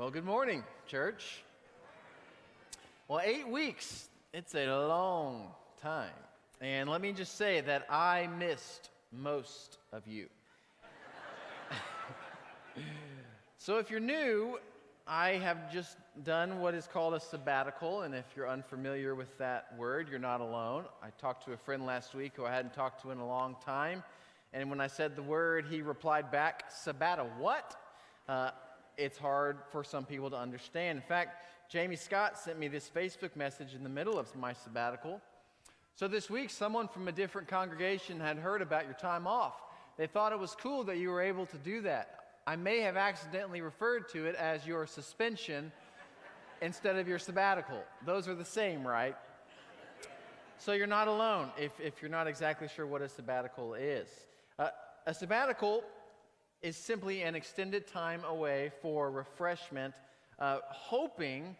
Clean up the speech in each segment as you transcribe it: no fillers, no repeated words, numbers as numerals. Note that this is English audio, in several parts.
Well, good morning, church. Well, 8 weeks, it's a long time. And let me just say that I missed most of you. So if you're new, I have just done what is called a sabbatical, and if you're unfamiliar with that word, you're not alone. I talked to a friend last week who I hadn't talked to in a long time, and when I said the word, he replied back, "Sabbata what?" It's hard for some people to understand. In fact, Jamie Scott sent me this Facebook message in the middle of my sabbatical. So this week, someone from a different congregation had heard about your time off. They thought it was cool that you were able to do that. I may have accidentally referred to it as your suspension instead of your sabbatical. Those are the same, right? So you're not alone if you're not exactly sure what a sabbatical is. A sabbatical is simply an extended time away for refreshment, hoping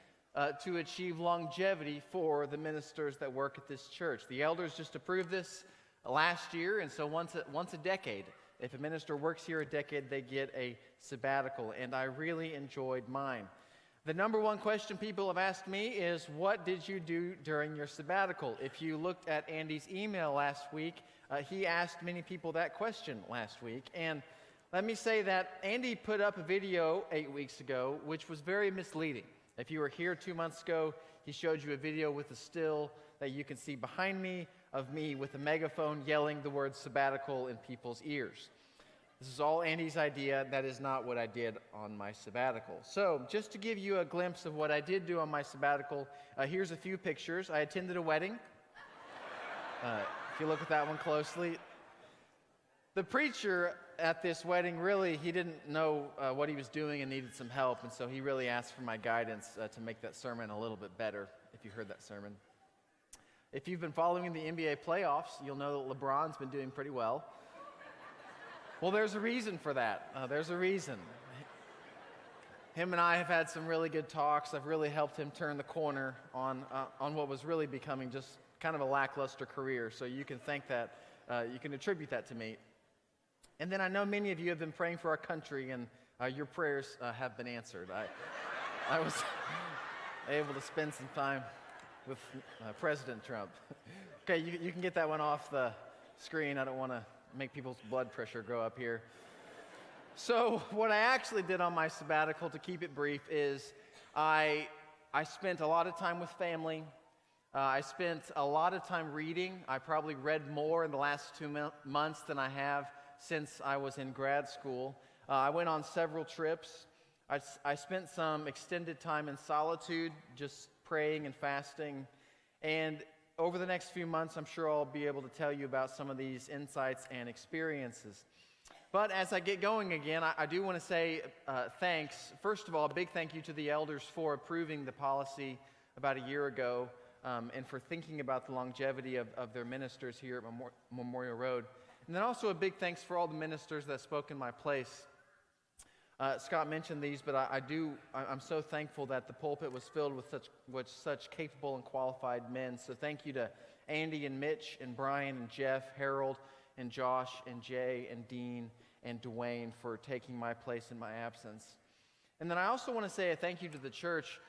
to achieve longevity for the ministers that work at this church. The elders just approved this last year, and so once a decade, if a minister works here a decade, they get a sabbatical, and I really enjoyed mine. The number one question people have asked me is, what did you do during your sabbatical? If you looked at Andy's email last week, he asked many people that question last week, and let me say that Andy put up a video 8 weeks ago, which was very misleading. If you were here 2 months ago, he showed you a video with a still that you can see behind me of me with a megaphone yelling the word sabbatical in people's ears. This is all Andy's idea. That is not what I did on my sabbatical. So just to give you a glimpse of what I did do on my sabbatical, here's a few pictures. I attended a wedding. If you look at that one closely, the preacher at this wedding, really, he didn't know what he was doing and needed some help, and so he really asked for my guidance to make that sermon a little bit better, if you heard that sermon. If you've been following the NBA playoffs, you'll know that LeBron's been doing pretty well. Well, there's a reason for that. There's a reason. Him and I have had some really good talks. I've really helped him turn the corner on what was really becoming just kind of a lackluster career, so you can thank that, you can attribute that to me. And then I know many of you have been praying for our country, and your prayers have been answered. I was able to spend some time with President Trump. Okay, you can get that one off the screen. I don't want to make people's blood pressure go up here. So what I actually did on my sabbatical, to keep it brief, is I spent a lot of time with family. I spent a lot of time reading. I probably read more in the last 2 months than I have since I was in grad school. I went on several trips. I spent some extended time in solitude, just praying and fasting. And over the next few months, I'm sure I'll be able to tell you about some of these insights and experiences. But as I get going again, I do want to say thanks. First of all, a big thank you to the elders for approving the policy about a year ago, and for thinking about the longevity of their ministers here at Memorial Road. And then also a big thanks for all the ministers that spoke in my place. Scott mentioned these, but I'm so thankful that the pulpit was filled with such capable and qualified men. So thank you to Andy and Mitch and Brian and Jeff, Harold and Josh and Jay and Dean and Dwayne for taking my place in my absence. And then I also want to say a thank you to the church.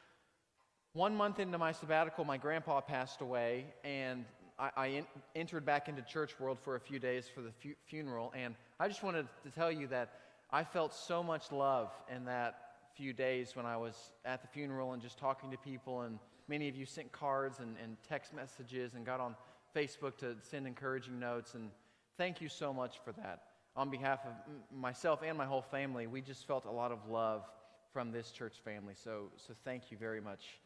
1 month into my sabbatical, my grandpa passed away, and I entered back into church world for a few days for the funeral, and I just wanted to tell you that I felt so much love in that few days when I was at the funeral and just talking to people, and many of you sent cards and text messages and got on Facebook to send encouraging notes, and thank you so much for that. On behalf of myself and my whole family, we just felt a lot of love from this church family, so thank you very much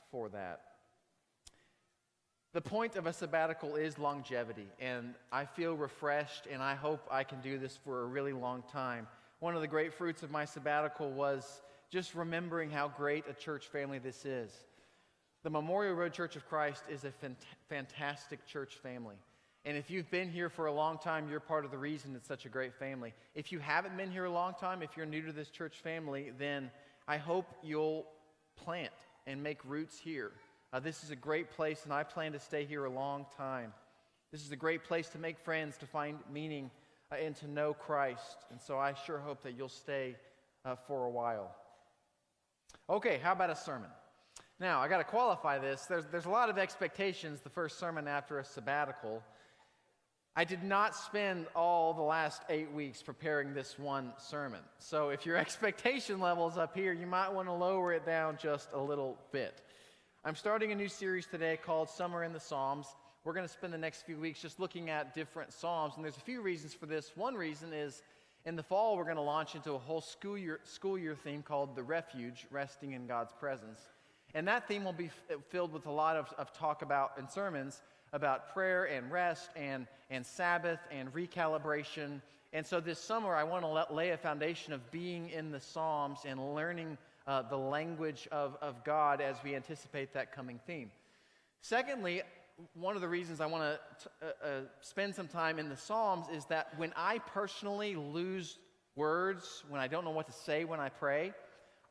for that. The point of a sabbatical is longevity, and I feel refreshed, and I hope I can do this for a really long time. One of the great fruits of my sabbatical was just remembering how great a church family this is. The Memorial Road Church of Christ is a fantastic church family, and if you've been here for a long time, you're part of the reason it's such a great family. If you haven't been here a long time, if you're new to this church family, then I hope you'll plant and make roots here. This is a great place, and I plan to stay here a long time. This is a great place to make friends, to find meaning, and to know Christ. And so I sure hope that you'll stay for a while. Okay, how about a sermon? Now, I got to qualify this. There's a lot of expectations the first sermon after a sabbatical. I did not spend all the last 8 weeks preparing this one sermon. So if your expectation level is up here, you might want to lower it down just a little bit. I'm starting a new series today called Summer in the Psalms. We're going to spend the next few weeks just looking at different psalms, and there's a few reasons for this. One reason is in the fall we're going to launch into a whole school year theme called The Refuge, Resting in God's Presence. And that theme will be filled with a lot of talk about in sermons about prayer and rest and Sabbath and recalibration. And so this summer I want to lay a foundation of being in the Psalms and learning the language of God as we anticipate that coming theme. Secondly, one of the reasons I want to spend some time in the Psalms is that when I personally lose words, when I don't know what to say when I pray,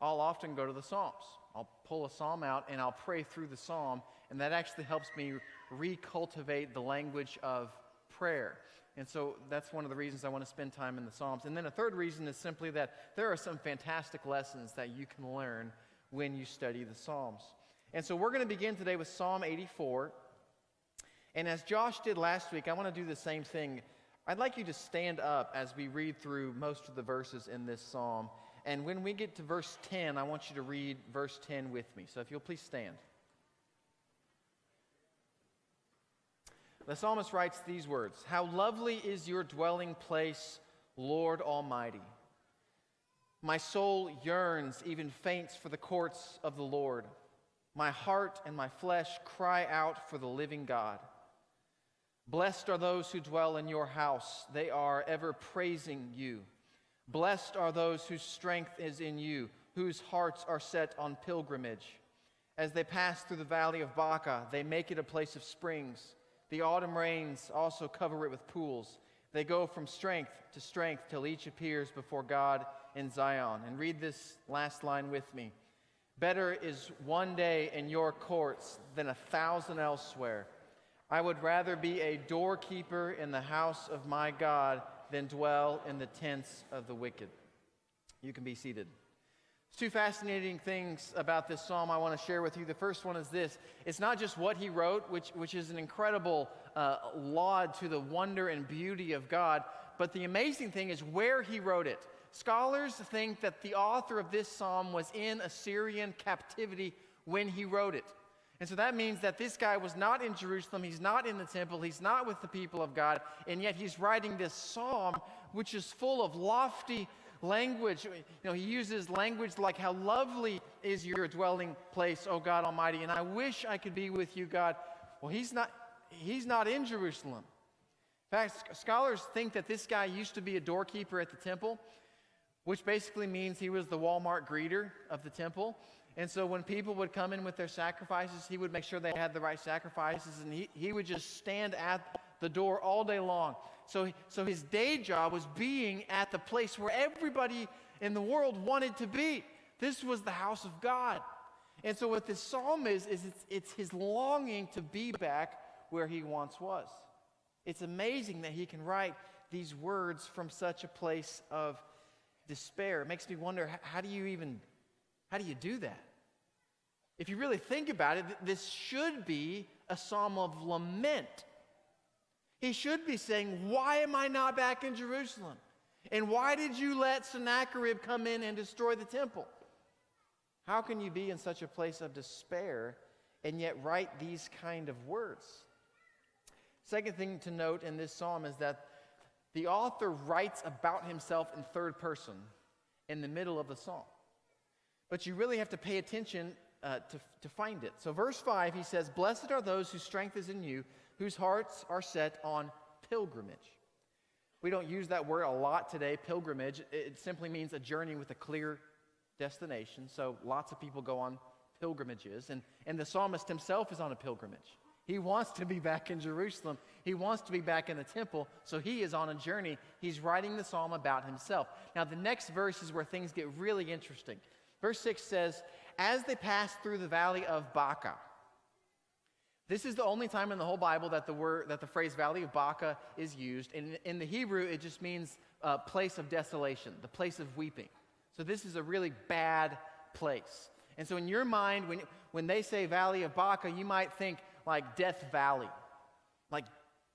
I'll often go to the Psalms. I'll pull a psalm out and I'll pray through the psalm, and that actually helps me recultivate the language of prayer. And so that's one of the reasons I want to spend time in the Psalms. And then a third reason is simply that there are some fantastic lessons that you can learn when you study the Psalms. And so we're going to begin today with Psalm 84. And as Josh did last week, I want to do the same thing. I'd like you to stand up as we read through most of the verses in this psalm. And when we get to verse 10, I want you to read verse 10 with me. So if you'll please stand. The psalmist writes these words, "How lovely is your dwelling place, Lord Almighty. My soul yearns, even faints for the courts of the Lord. My heart and my flesh cry out for the living God. Blessed are those who dwell in your house. They are ever praising you. Blessed are those whose strength is in you, whose hearts are set on pilgrimage. As they pass through the valley of Baca, they make it a place of springs. The autumn rains also cover it with pools. They go from strength to strength till each appears before God in Zion." And read this last line with me. "Better is one day in your courts than 1,000 elsewhere. I would rather be a doorkeeper in the house of my God than dwell in the tents of the wicked." You can be seated. There's two fascinating things about this psalm I want to share with you. The first one is this. It's not just what he wrote, which is an incredible laud to the wonder and beauty of God, but the amazing thing is where he wrote it. Scholars think that the author of this psalm was in Assyrian captivity when he wrote it. And so that means that this guy was not in Jerusalem, he's not in the temple, he's not with the people of God, and yet he's writing this psalm which is full of lofty language. He uses language like, "How lovely is your dwelling place, O God Almighty, and I wish I could be with you, God." Well, he's not in Jerusalem. In fact, scholars think that this guy used to be a doorkeeper at the temple, which basically means he was the Walmart greeter of the temple. And so when people would come in with their sacrifices, he would make sure they had the right sacrifices, and he would just stand at the door all day long. So his day job was being at the place where everybody in the world wanted to be. This was the house of God. And so what this psalm is it's his longing to be back where he once was. It's amazing that he can write these words from such a place of despair. It makes me wonder, how do you do that? If you really think about it, this should be a psalm of lament. He should be saying, "Why am I not back in Jerusalem? And why did you let Sennacherib come in and destroy the temple?" How can you be in such a place of despair and yet write these kind of words? Second thing to note in this psalm is that the author writes about himself in third person in the middle of the psalm. But you really have to pay attention to find it. So verse 5, he says, "Blessed are those whose strength is in you, whose hearts are set on pilgrimage." We don't use that word a lot today, pilgrimage. It simply means a journey with a clear destination. So lots of people go on pilgrimages. And the psalmist himself is on a pilgrimage. He wants to be back in Jerusalem. He wants to be back in the temple. So he is on a journey. He's writing the psalm about himself. Now the next verse is where things get really interesting. Verse 6 says, "As they passed through the valley of Baca." This is the only time in the whole Bible that the phrase "valley of Baca" is used. In the Hebrew, it just means place of desolation, the place of weeping. So this is a really bad place. And so in your mind, when they say Valley of Baca, you might think like Death Valley, like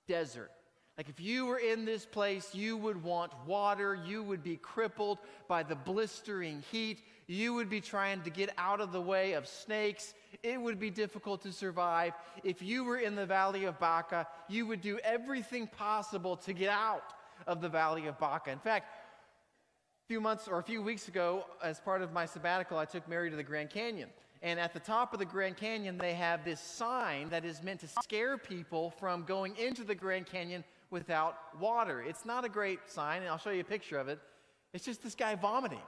desert. Like if you were in this place, you would want water, you would be crippled by the blistering heat, you would be trying to get out of the way of snakes, it would be difficult to survive. If you were in the Valley of Baca, you would do everything possible to get out of the Valley of Baca. In fact, a few weeks ago, as part of my sabbatical, I took Mary to the Grand Canyon. And at the top of the Grand Canyon, they have this sign that is meant to scare people from going into the Grand Canyon without water. It's not a great sign, and I'll show you a picture of it. It's just this guy vomiting.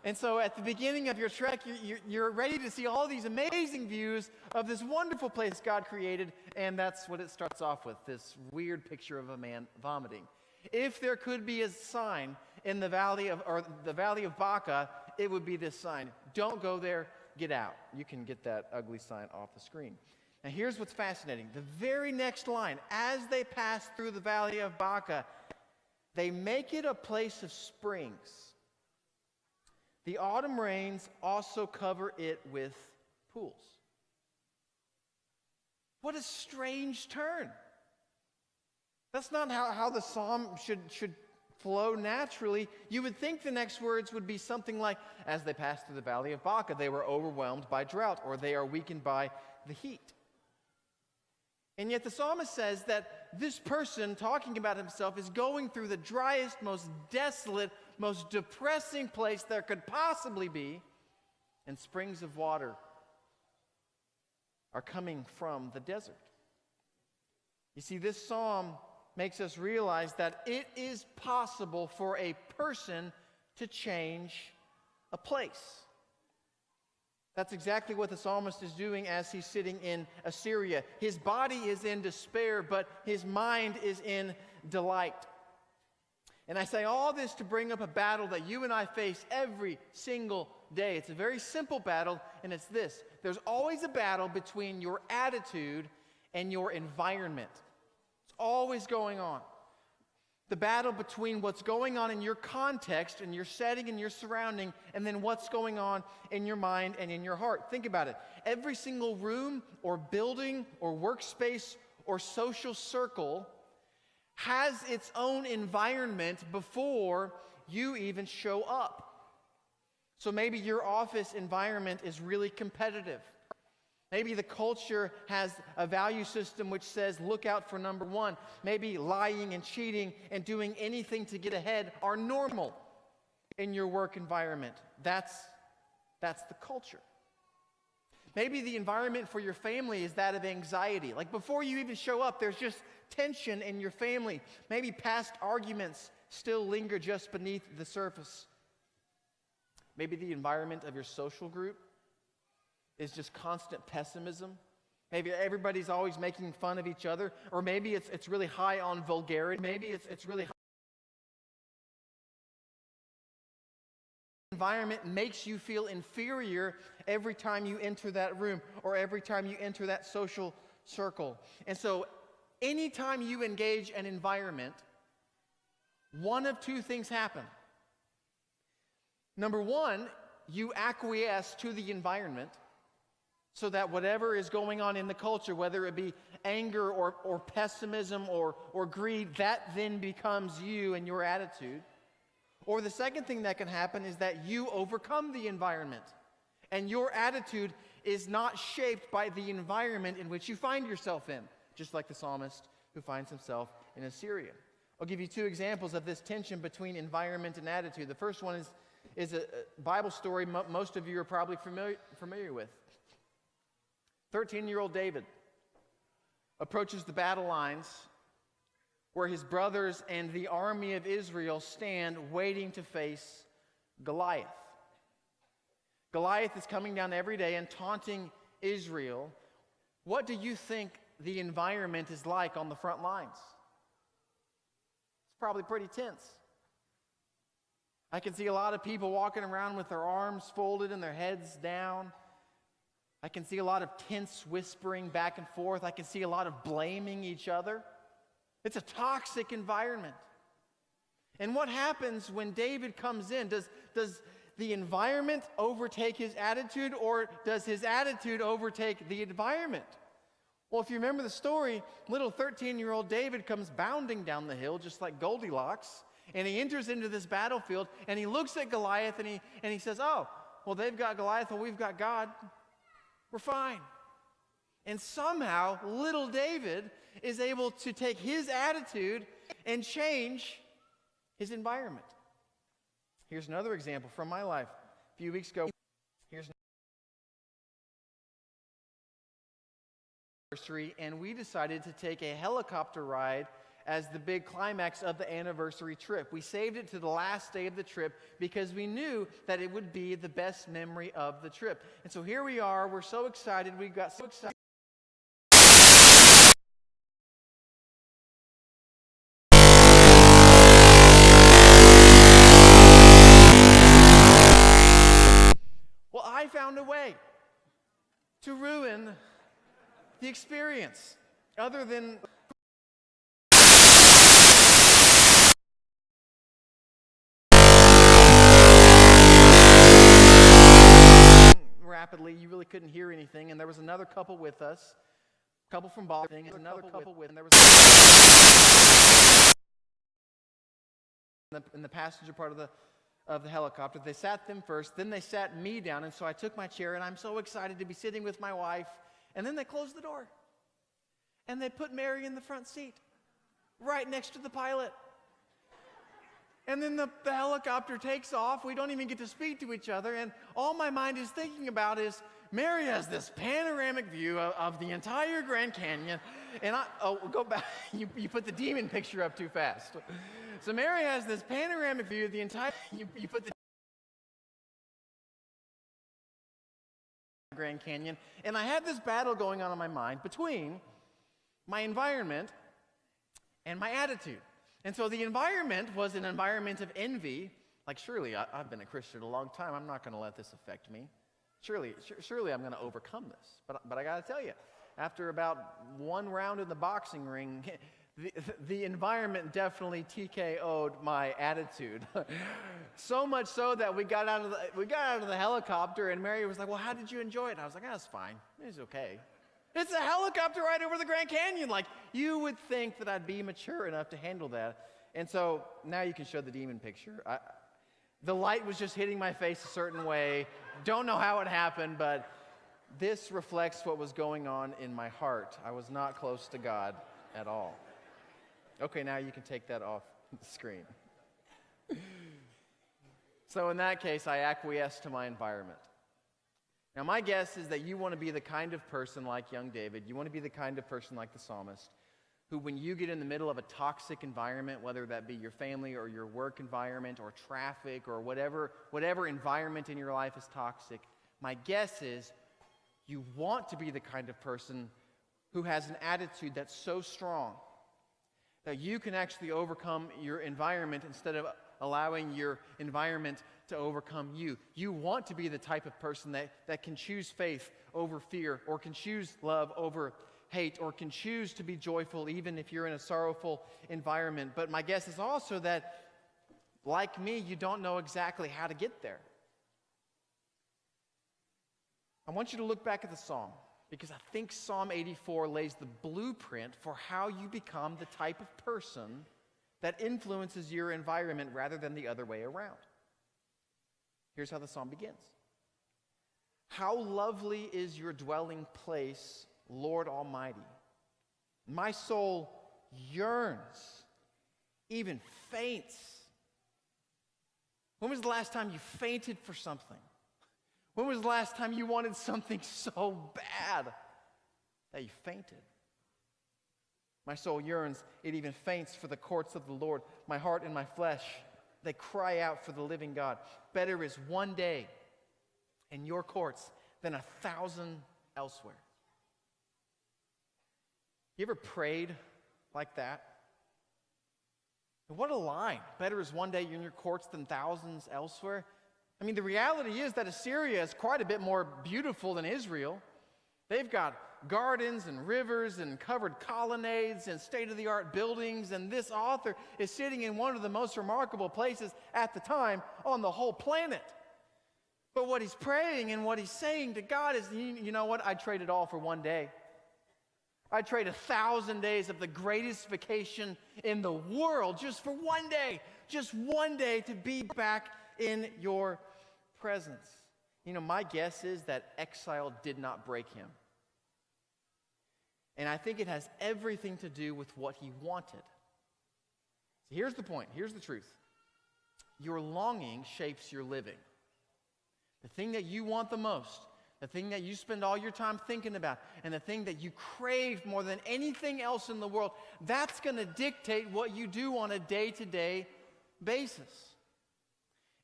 And so at the beginning of your trek, you're ready to see all these amazing views of this wonderful place God created, and that's what it starts off with, this weird picture of a man vomiting. If there could be a sign in the Valley of Baca, it would be this sign: don't go there, get out. You can get that ugly sign off the screen. Now here's what's fascinating. The very next line, as they pass through the Valley of Baca, they make it a place of springs. The autumn rains also cover it with pools. What a strange turn. That's not how the psalm should flow naturally. You would think the next words would be something like, as they passed through the Valley of Baca, they were overwhelmed by drought, or they are weakened by the heat. And yet the psalmist says that this person talking about himself is going through the driest, most desolate, most depressing place there could possibly be, and springs of water are coming from the desert. You see, this psalm makes us realize that it is possible for a person to change a place. That's exactly what the psalmist is doing as he's sitting in Assyria. His body is in despair, but his mind is in delight. And I say all this to bring up a battle that you and I face every single day. It's a very simple battle, and it's this: there's always a battle between your attitude and your environment. It's always going on. The battle between what's going on in your context and your setting and your surrounding, and then what's going on in your mind and in your heart. Think about it. Every single room or building or workspace or social circle has its own environment before you even show up. So maybe your office environment is really competitive. Maybe the culture has a value system which says, look out for number one. Maybe lying and cheating and doing anything to get ahead are normal in your work environment. That's the culture. Maybe the environment for your family is that of anxiety. Like before you even show up, there's just tension in your family. Maybe past arguments still linger just beneath the surface. Maybe the environment of your social group is just constant pessimism. Maybe everybody's always making fun of each other, or maybe it's really high on vulgarity. Maybe it's really high. Environment makes you feel inferior every time you enter that room or every time you enter that social circle. And so anytime you engage an environment, one of two things happen. Number one, you acquiesce to the environment, so that whatever is going on in the culture, whether it be anger or pessimism or greed, that then becomes you and your attitude. Or the second thing that can happen is that you overcome the environment, and your attitude is not shaped by the environment in which you find yourself in, just like the psalmist who finds himself in Assyria. I'll give you two examples of this tension between environment and attitude. The first one is a Bible story most of you are probably familiar with. 13-year-old David approaches the battle lines where his brothers and the army of Israel stand waiting to face Goliath. Goliath is coming down every day and taunting Israel. What do you think the environment is like on the front lines? It's probably pretty tense. I can see a lot of people walking around with their arms folded and their heads down. I can see a lot of tense whispering back and forth. I can see a lot of blaming each other. It's a toxic environment. And what happens when David comes in? Does the environment overtake his attitude, or does his attitude overtake the environment? Well, if you remember the story, little 13-year-old David comes bounding down the hill just like Goldilocks, and he enters into this battlefield, and he looks at Goliath, and he says, oh, well, they've got Goliath, well, we've got God. We're fine. And somehow, little David is able to take his attitude and change his environment. Here's another example from my life. A few weeks ago, and we decided to take a helicopter ride as the big climax of the anniversary trip. We saved it to the last day of the trip because we knew that it would be the best memory of the trip. And so here we are, we're so excited, we got so excited. Well, I found a way to ruin the experience, other than rapidly. You really couldn't hear anything, and there was another couple with us, couple from Boston, and another couple with, and there was in the passenger part of the helicopter. They sat them first, then they sat me down, and so I took my chair, and I'm so excited to be sitting with my wife, and then they closed the door, and they put Mary in the front seat, right next to the pilot. And then the helicopter takes off. We don't even get to speak to each other. And all my mind is thinking about is, Mary has this panoramic view of the entire Grand Canyon. And go back. You put the demon picture up too fast. So Mary has this panoramic view of the entire, you put the Grand Canyon. And I had this battle going on in my mind between my environment and my attitude. And so the environment was an environment of envy. Like, surely, I've been a Christian a long time. I'm not going to let this affect me. Surely I'm going to overcome this. But I got to tell you, after about one round in the boxing ring, the environment definitely TKO'd my attitude. So much so that we got out of the helicopter, and Mary was like, well, how did you enjoy it? And I was like, it's fine. It was okay. It's a helicopter ride over the Grand Canyon. Like, you would think that I'd be mature enough to handle that. And so now you can show the demon picture. The light was just hitting my face a certain way. Don't know how it happened, but this reflects what was going on in my heart. I was not close to God at all. Okay, now you can take that off the screen. So in that case, I acquiesced to my environment. Now, my guess is that you want to be the kind of person like young David. You want to be the kind of person like the psalmist who, when you get in the middle of a toxic environment, whether that be your family or your work environment or traffic or whatever environment in your life is toxic, my guess is you want to be the kind of person who has an attitude that's so strong that you can actually overcome your environment instead of allowing your environment to overcome you. You want to be the type of person that can choose faith over fear, or can choose love over hate, or can choose to be joyful even if you're in a sorrowful environment. But my guess is also that, like me, you don't know exactly how to get there. I want you to look back at the psalm, because I think Psalm 84 lays the blueprint for how you become the type of person that influences your environment rather than the other way around. Here's how the psalm begins. How lovely is your dwelling place, Lord Almighty. My soul yearns, even faints. When was the last time you fainted for something? When was the last time you wanted something so bad that you fainted? My soul yearns, it even faints for the courts of the Lord. My heart and my flesh, they cry out for the living God. Better is one day in your courts than 1,000 elsewhere. You ever prayed like that? What a line. Better is one day in your courts than thousands elsewhere. I mean, the reality is that Assyria is quite a bit more beautiful than Israel. They've got gardens and rivers and covered colonnades and state-of-the-art buildings, and this author is sitting in one of the most remarkable places at the time on the whole planet. But what he's praying and what he's saying to God is, you know what? I'd trade it all for one day. I'd trade 1,000 days of the greatest vacation in the world just for one day. Just one day to be back in your presence. You know, my guess is that exile did not break him. And I think it has everything to do with what he wanted. So here's the point. Here's the truth. Your longing shapes your living. The thing that you want the most, the thing that you spend all your time thinking about, and the thing that you crave more than anything else in the world, that's going to dictate what you do on a day-to-day basis.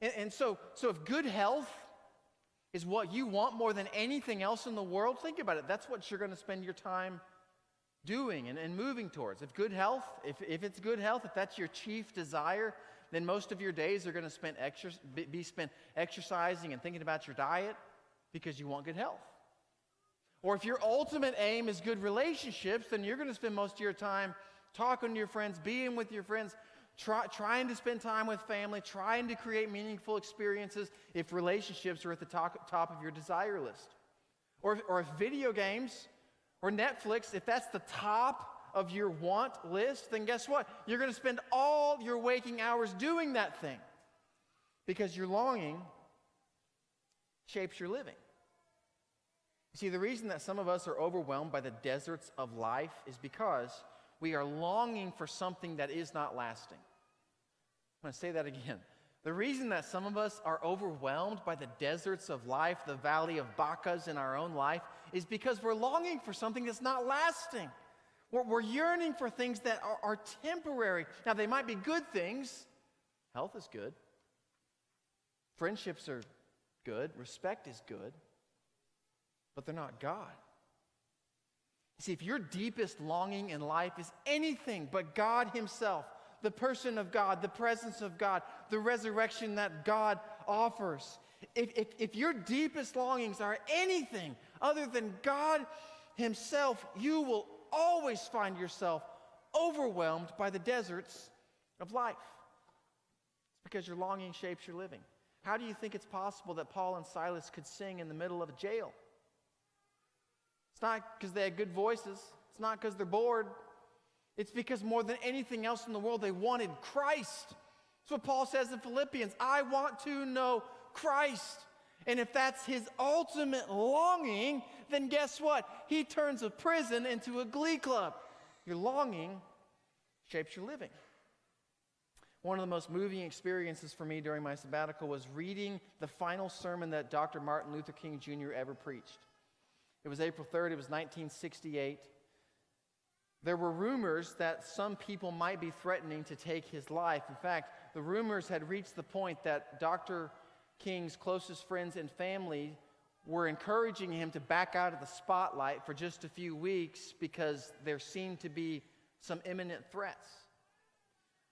And so if good health is what you want more than anything else in the world, think about it. That's what you're going to spend your time doing and moving towards. If good health, if it's good health, if that's your chief desire, then most of your days are going to be spent exercising and thinking about your diet because you want good health. Or if your ultimate aim is good relationships, then you're going to spend most of your time talking to your friends, being with your friends, trying to spend time with family, trying to create meaningful experiences if relationships are at the top of your desire list. Or if video games or Netflix, if that's the top of your want list, then guess what? You're going to spend all your waking hours doing that thing because your longing shapes your living. You see, the reason that some of us are overwhelmed by the deserts of life is because we are longing for something that is not lasting. I'm going to say that again. The reason that some of us are overwhelmed by the deserts of life, the valley of Bacchus in our own life, is because we're longing for something that's not lasting. We're yearning for things that are temporary. Now, they might be good things. Health is good. Friendships are good. Respect is good. But they're not God. You see, if your deepest longing in life is anything but God himself, the person of God, the presence of God, the resurrection that God offers, if your deepest longings are anything other than God himself, you will always find yourself overwhelmed by the deserts of life. It's because your longing shapes your living. How do you think it's possible that Paul and Silas could sing in the middle of a jail? It's not because they had good voices. It's not because they're bored. It's because more than anything else in the world, they wanted Christ. That's what Paul says in Philippians. I want to know Christ. And if that's his ultimate longing, then guess what? He turns a prison into a glee club. Your longing shapes your living. One of the most moving experiences for me during my sabbatical was reading the final sermon that Dr. Martin Luther King Jr. ever preached. It was April 3rd, it was 1968. There were rumors that some people might be threatening to take his life. In fact, the rumors had reached the point that Dr. King's closest friends and family were encouraging him to back out of the spotlight for just a few weeks because there seemed to be some imminent threats.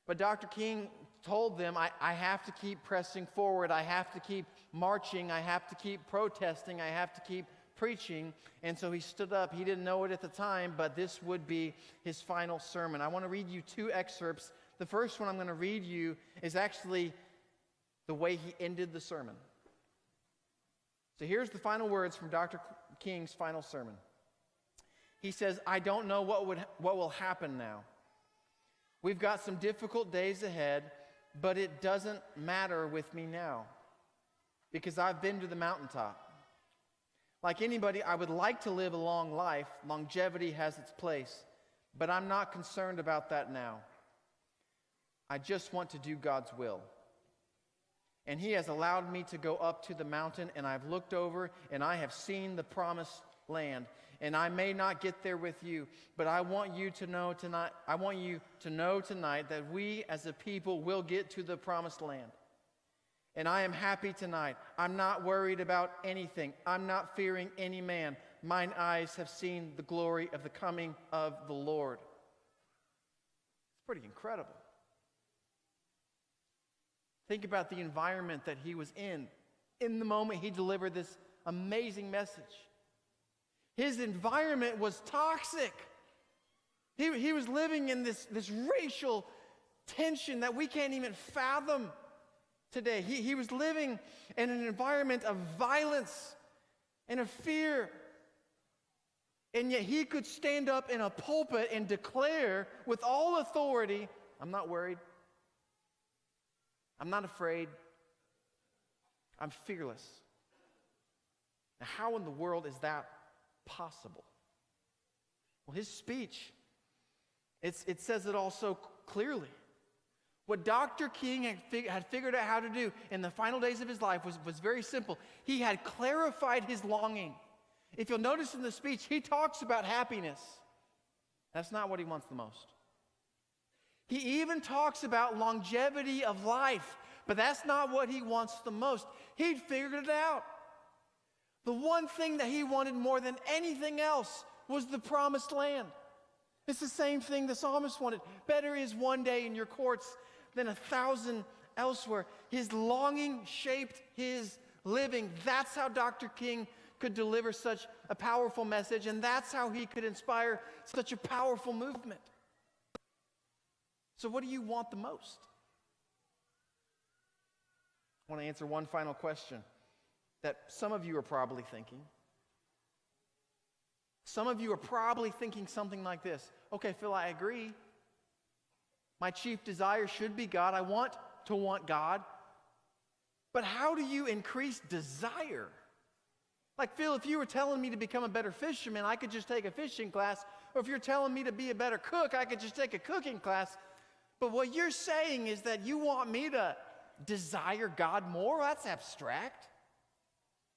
But Dr. King told them, I have to keep pressing forward. I have to keep marching. I have to keep protesting. I have to keep preaching. And so he stood up. He didn't know it at the time, but this would be his final sermon. I want to read you two excerpts. The first one I'm going to read you is actually the way he ended the sermon. So here's the final words from Dr. King's final sermon. He says, I don't know what will happen now. We've got some difficult days ahead, but it doesn't matter with me now because I've been to the mountaintop. Like anybody, I would like to live a long life. Longevity has its place, but I'm not concerned about that now. I just want to do God's will. And he has allowed me to go up to the mountain, and I've looked over, and I have seen the promised land. And I may not get there with you, but I want you to know tonight that we as a people will get to the promised land. And I am happy tonight. I'm not worried about anything. I'm not fearing any man. Mine eyes have seen the glory of the coming of the Lord. It's pretty incredible. Think about the environment that he was in the moment he delivered this amazing message. His environment was toxic. He was living in this racial tension that we can't even fathom. today. He was living in an environment of violence and of fear. And yet he could stand up in a pulpit and declare with all authority, I'm not worried. I'm not afraid. I'm fearless. Now, how in the world is that possible? Well, his speech, it says it all so clearly. What Dr. King had figured out how to do in the final days of his life was very simple. He had clarified his longing. If you'll notice in the speech, he talks about happiness. That's not what he wants the most. He even talks about longevity of life, but that's not what he wants the most. He'd figured it out. The one thing that he wanted more than anything else was the promised land. It's the same thing the psalmist wanted. Better is one day in your courts than 1,000 elsewhere. His longing shaped his living. That's how Dr. King could deliver such a powerful message, and that's how he could inspire such a powerful movement. So what do you want the most? I want to answer one final question that some of you are probably thinking. Some of you are probably thinking something like this. Okay, Phil, I agree. My chief desire should be God. I want to want God. But how do you increase desire? Like, Phil, if you were telling me to become a better fisherman, I could just take a fishing class. Or if you're telling me to be a better cook, I could just take a cooking class. But what you're saying is that you want me to desire God more? That's abstract.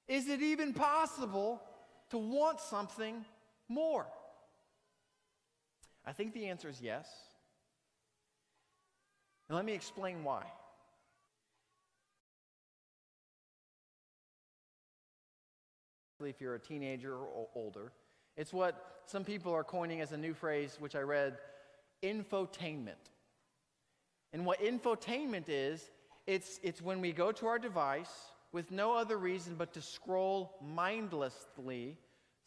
Is it even possible to want something more? I think the answer is yes. And let me explain why. If you're a teenager or older, it's what some people are coining as a new phrase, which I read, infotainment. And what infotainment is, it's when we go to our device with no other reason but to scroll mindlessly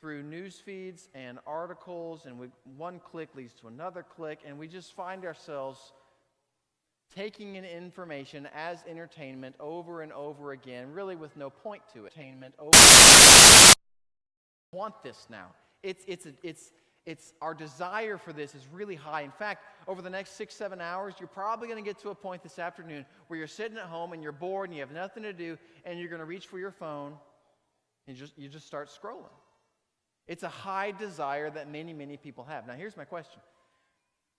through news feeds and articles, and one click leads to another click, and we just find ourselves taking in information as entertainment over and over again, really with no point to it. Entertainment over. Want this now. It's our desire for this is really high. In fact, over the next 6-7 hours, you're probably going to get to a point this afternoon where you're sitting at home and you're bored and you have nothing to do, and you're going to reach for your phone and you just start scrolling. It's a high desire that many, many people have. Now, here's my question.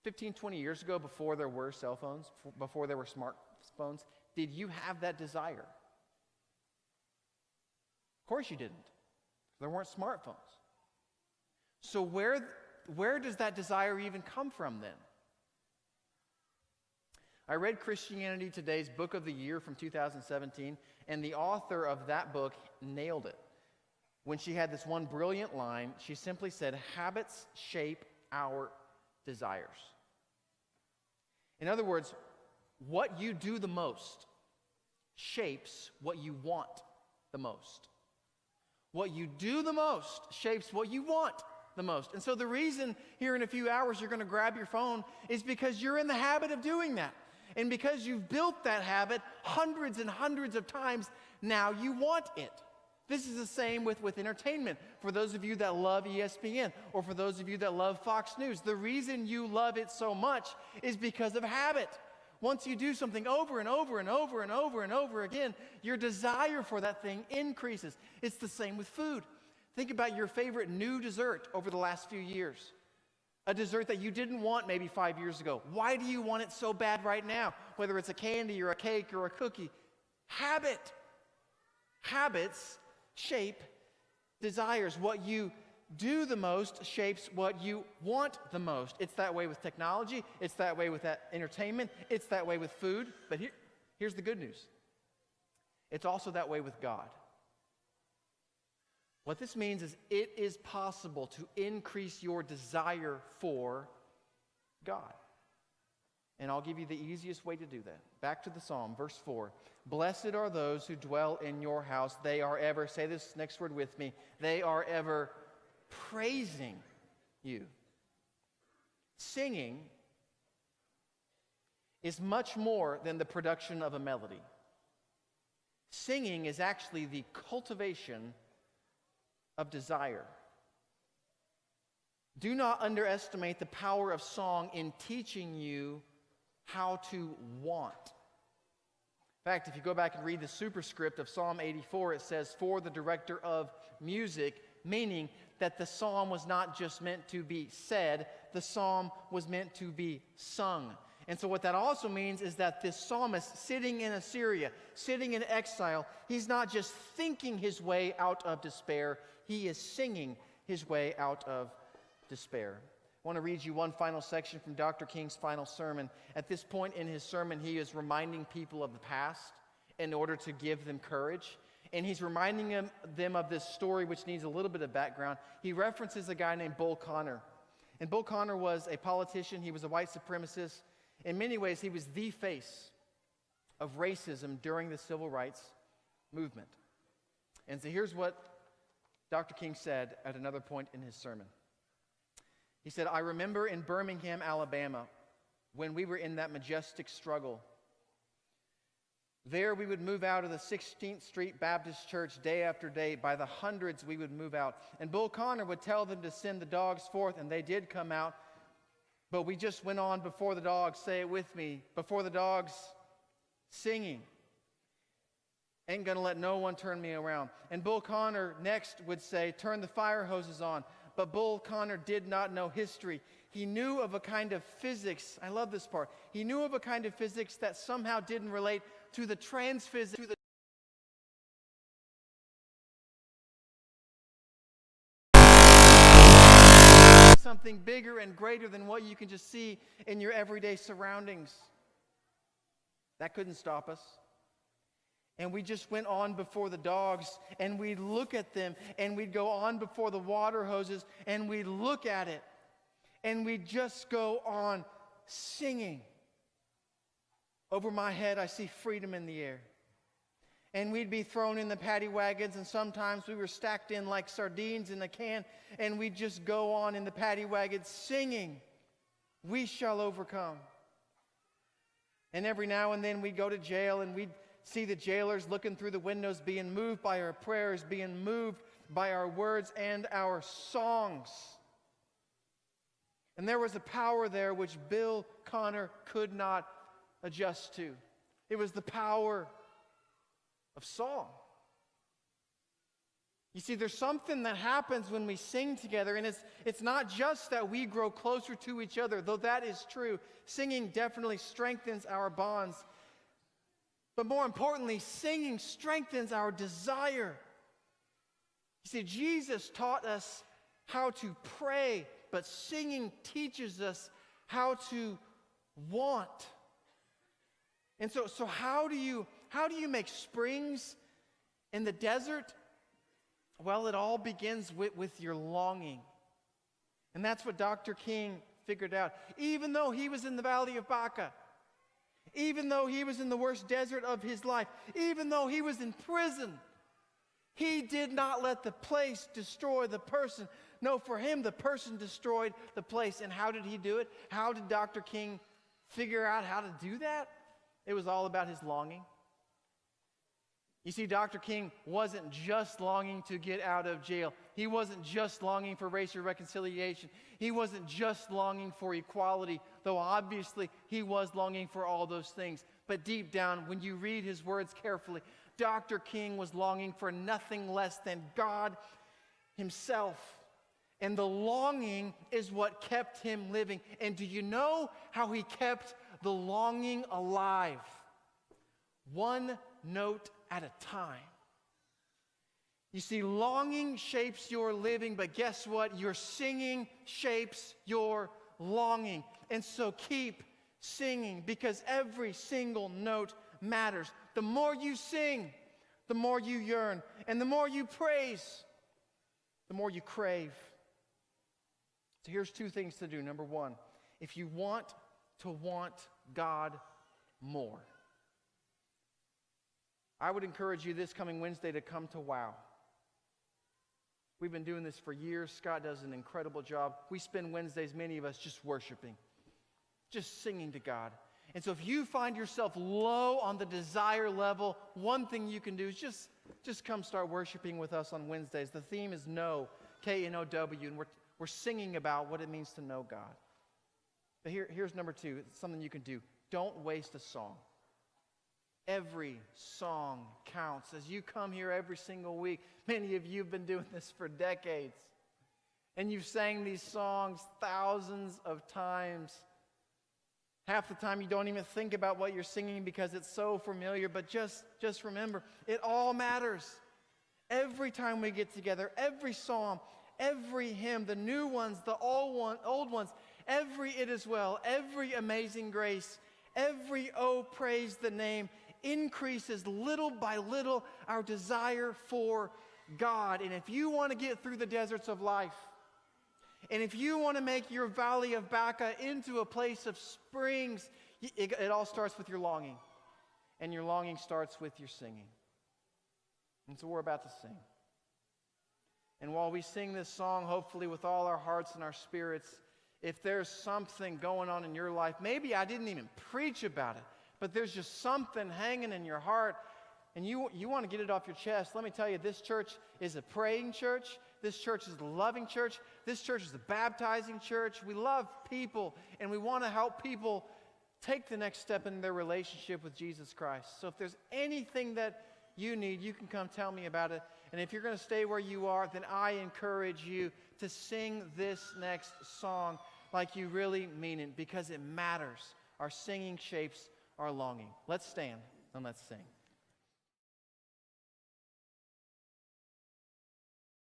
15, 20 years ago, before there were cell phones, before there were smartphones, did you have that desire? Of course you didn't. There weren't smartphones. So where does that desire even come from then? I read Christianity Today's Book of the Year from 2017, and the author of that book nailed it. When she had this one brilliant line, she simply said, habits shape our desires. In other words, what you do the most shapes what you want the most. What you do the most shapes what you want the most. And so the reason here in a few hours you're going to grab your phone is because you're in the habit of doing that. And because you've built that habit hundreds and hundreds of times, now you want it. This is the same with entertainment. For those of you that love ESPN, or for those of you that love Fox News, the reason you love it so much is because of habit. Once you do something over and over and over and over and over again, your desire for that thing increases. It's the same with food. Think about your favorite new dessert over the last few years. A dessert that you didn't want maybe 5 years ago. Why do you want it so bad right now? Whether it's a candy or a cake or a cookie. Habit. Habits shape desires. What you do the most shapes what you want the most. It's that way with technology. It's that way with that entertainment. It's that way with food. But here's the good news. It's also that way with God. What this means is it is possible to increase your desire for God. And I'll give you the easiest way to do that. Back to the Psalm, verse 4. Blessed are those who dwell in your house. They are ever, say this next word with me, they are ever praising you. Singing is much more than the production of a melody. Singing is actually the cultivation of desire. Do not underestimate the power of song in teaching you how to want. In fact, if you go back and read the superscript of Psalm 84, it says, "For the director of music," meaning that the psalm was not just meant to be said, the psalm was meant to be sung. And so what that also means is that this psalmist sitting in Assyria, sitting in exile, he's not just thinking his way out of despair, he is singing his way out of despair. I want to read you one final section from Dr. King's final sermon. At this point in his sermon, he is reminding people of the past in order to give them courage. And he's reminding them of this story, which needs a little bit of background. He references a guy named Bull Connor. And Bull Connor was a politician. He was a white supremacist. In many ways, he was the face of racism during the civil rights movement. And so here's what Dr. King said at another point in his sermon. He said, "I remember in Birmingham, Alabama, when we were in that majestic struggle. There we would move out of the 16th Street Baptist Church day after day. By the hundreds we would move out. And Bull Connor would tell them to send the dogs forth, and they did come out. But we just went on before the dogs, say it with me, before the dogs, singing. Ain't gonna let no one turn me around." And Bull Connor next would say, "Turn the fire hoses on." But Bull Connor did not know history. He knew of a kind of physics. I love this part. He knew of a kind of physics that somehow didn't relate to the transphysics, something bigger and greater than what you can just see in your everyday surroundings. That couldn't stop us. And we just went on before the dogs, and we'd look at them, and we'd go on before the water hoses, and we'd look at it, and we'd just go on singing. Over my head, I see freedom in the air. And we'd be thrown in the paddy wagons, and sometimes we were stacked in like sardines in a can, and we'd just go on in the paddy wagons singing, "We shall overcome." And every now and then we'd go to jail, and we'd see the jailers looking through the windows, being moved by our prayers, being moved by our words and our songs. And there was a power there which Bill Connor could not adjust to. It was the power of song. You see, there's something that happens when we sing together, and it's not just that we grow closer to each other, though that is true. Singing definitely strengthens our bonds. But more importantly, singing strengthens our desire. You see, Jesus taught us how to pray, but singing teaches us how to want. And so how do you make springs in the desert? Well, it all begins with your longing. And that's what Dr. King figured out. Even though he was in the valley of Baca, even though he was in the worst desert of his life, even though he was in prison, he did not let the place destroy the person. No, for him, the person destroyed the place. And how did he do it? How did Dr. King figure out how to do that? It was all about his longing. You see, Dr. King wasn't just longing to get out of jail. He wasn't just longing for racial reconciliation. He wasn't just longing for equality, though obviously he was longing for all those things. But deep down, when you read his words carefully, Dr. King was longing for nothing less than God himself. And the longing is what kept him living. And do you know how he kept the longing alive? One note at a time. You see, longing shapes your living, but guess what? Your singing shapes your longing. And so keep singing, because every single note matters. The more you sing, the more you yearn. And the more you praise, the more you crave. So here's two things to do. Number one, if you want to want God more, I would encourage you this coming Wednesday to come to WOW. We've been doing this for years. Scott does an incredible job. We spend Wednesdays, many of us, just worshiping, just singing to God. And so if you find yourself low on the desire level, one thing you can do is just come start worshiping with us on Wednesdays. The theme is Know, K-N-O-W, and we're singing about what it means to know God. But here's number 2, it's something you can do. Don't waste a song. Every song counts. As you come here every single week, many of you have been doing this for decades. And you've sang these songs thousands of times. Half the time you don't even think about what you're singing because it's so familiar, but just remember, it all matters. Every time we get together, every psalm, every hymn, the new ones, the old ones, every It Is Well, every Amazing Grace, every Oh Praise the Name increases little by little our desire for God. And if you want to get through the deserts of life, and if you want to make your valley of Baca into a place of springs, it all starts with your longing. And your longing starts with your singing. And so we're about to sing. And while we sing this song, hopefully with all our hearts and our spirits, if there's something going on in your life, maybe I didn't even preach about it, but there's just something hanging in your heart, and you want to get it off your chest, let me tell you, this church is a praying church. This church is a loving church. This church is a baptizing church. We love people, and we want to help people take the next step in their relationship with Jesus Christ. So if there's anything that you need, you can come tell me about it. And if you're going to stay where you are, then I encourage you to sing this next song like you really mean it, because it matters. Our singing shapes our longing. Let's stand and let's sing.